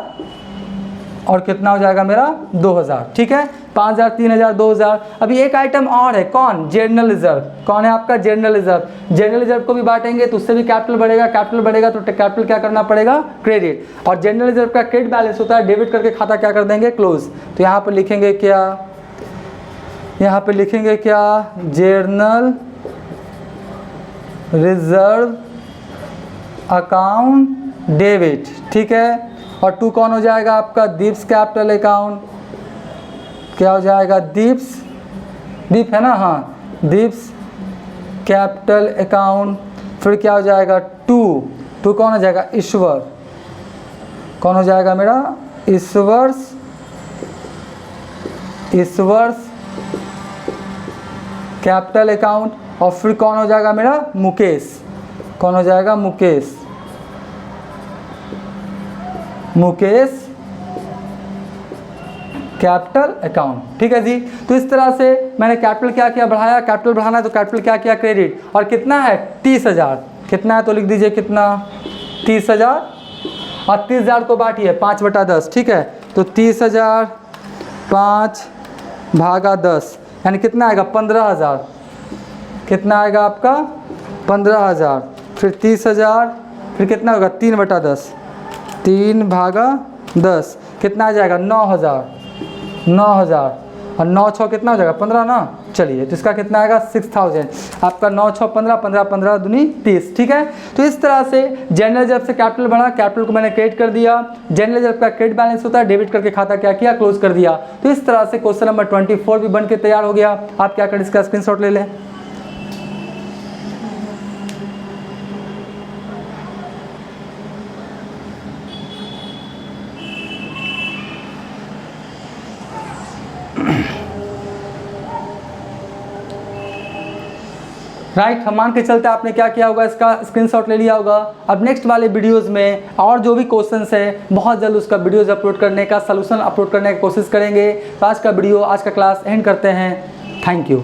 और कितना हो जाएगा मेरा, 2,000, ठीक है, 5,000, 3,000, 2,000। अभी एक आइटम और है, कौन, जनरल रिजर्व। कौन है आपका, जनरल रिजर्व। जनरल रिजर्व को भी बांटेंगे तो उससे भी कैपिटल बढ़ेगा, कैपिटल बढ़ेगा तो कैपिटल क्या करना पड़ेगा, क्रेडिट। और जनरल रिजर्व का क्रेडिट बैलेंस होता है, डेबिट करके खाता क्या कर देंगे, क्लोज। तो यहाँ पर लिखेंगे क्या, यहाँ पे लिखेंगे क्या, जनरल रिजर्व अकाउंट डेबिट, ठीक है। और 2 कौन हो जाएगा आपका, दीप्स कैपिटल अकाउंट, क्या हो जाएगा, दीप है ना, हाँ, दीप्स कैपिटल अकाउंट। फिर क्या हो जाएगा, 2 कौन हो जाएगा, ईश्वर, कौन हो जाएगा मेरा, ईश्वर्स कैपिटल अकाउंट। और फिर कौन हो जाएगा मेरा, मुकेश, कौन हो जाएगा, मुकेश कैपिटल अकाउंट, ठीक है जी। तो इस तरह से मैंने कैपिटल क्या किया, बढ़ाया, कैपिटल बढ़ाना है तो कैपिटल क्या किया, क्रेडिट। और कितना है, 30,000, कितना है तो लिख दीजिए कितना, 30,000। और 30,000 को बांटिए 5/10, ठीक है। तो 30,000 5/10 यानी कितना आएगा, 15,000, कितना आएगा आपका, 15,000। फिर 30,000, फिर कितना होगा, 3/10, 3/10 कितना आ जाएगा, 9,000। और 9 6 कितना हो जाएगा, 15 ना। चलिए, तो इसका कितना आएगा, 6,000। आपका 9 6 15, 15 15 दूनी 30, ठीक है। तो इस तरह से जनरल रिजर्व से कैपिटल बढ़ा, कैपिटल को मैंने क्रेडिट कर दिया। जनरल रिजर्व का क्रेडिट बैलेंस होता है, डेबिट करके खाता क्या किया, क्लोज कर दिया। तो इस तरह से क्वेश्चन नंबर 24 भी बन के तैयार हो गया। आप क्या करें, इसका स्क्रीनशॉट ले लें। राइट, हम मान के चलते आपने क्या किया होगा, इसका स्क्रीनशॉट ले लिया होगा। अब नेक्स्ट वाले वीडियोस में और जो भी क्वेश्चंस है, बहुत जल्द उसका वीडियोस अपलोड करने का, सलूशन अपलोड करने की कोशिश करेंगे। तो आज का वीडियो, आज का क्लास एंड करते हैं। Thank you.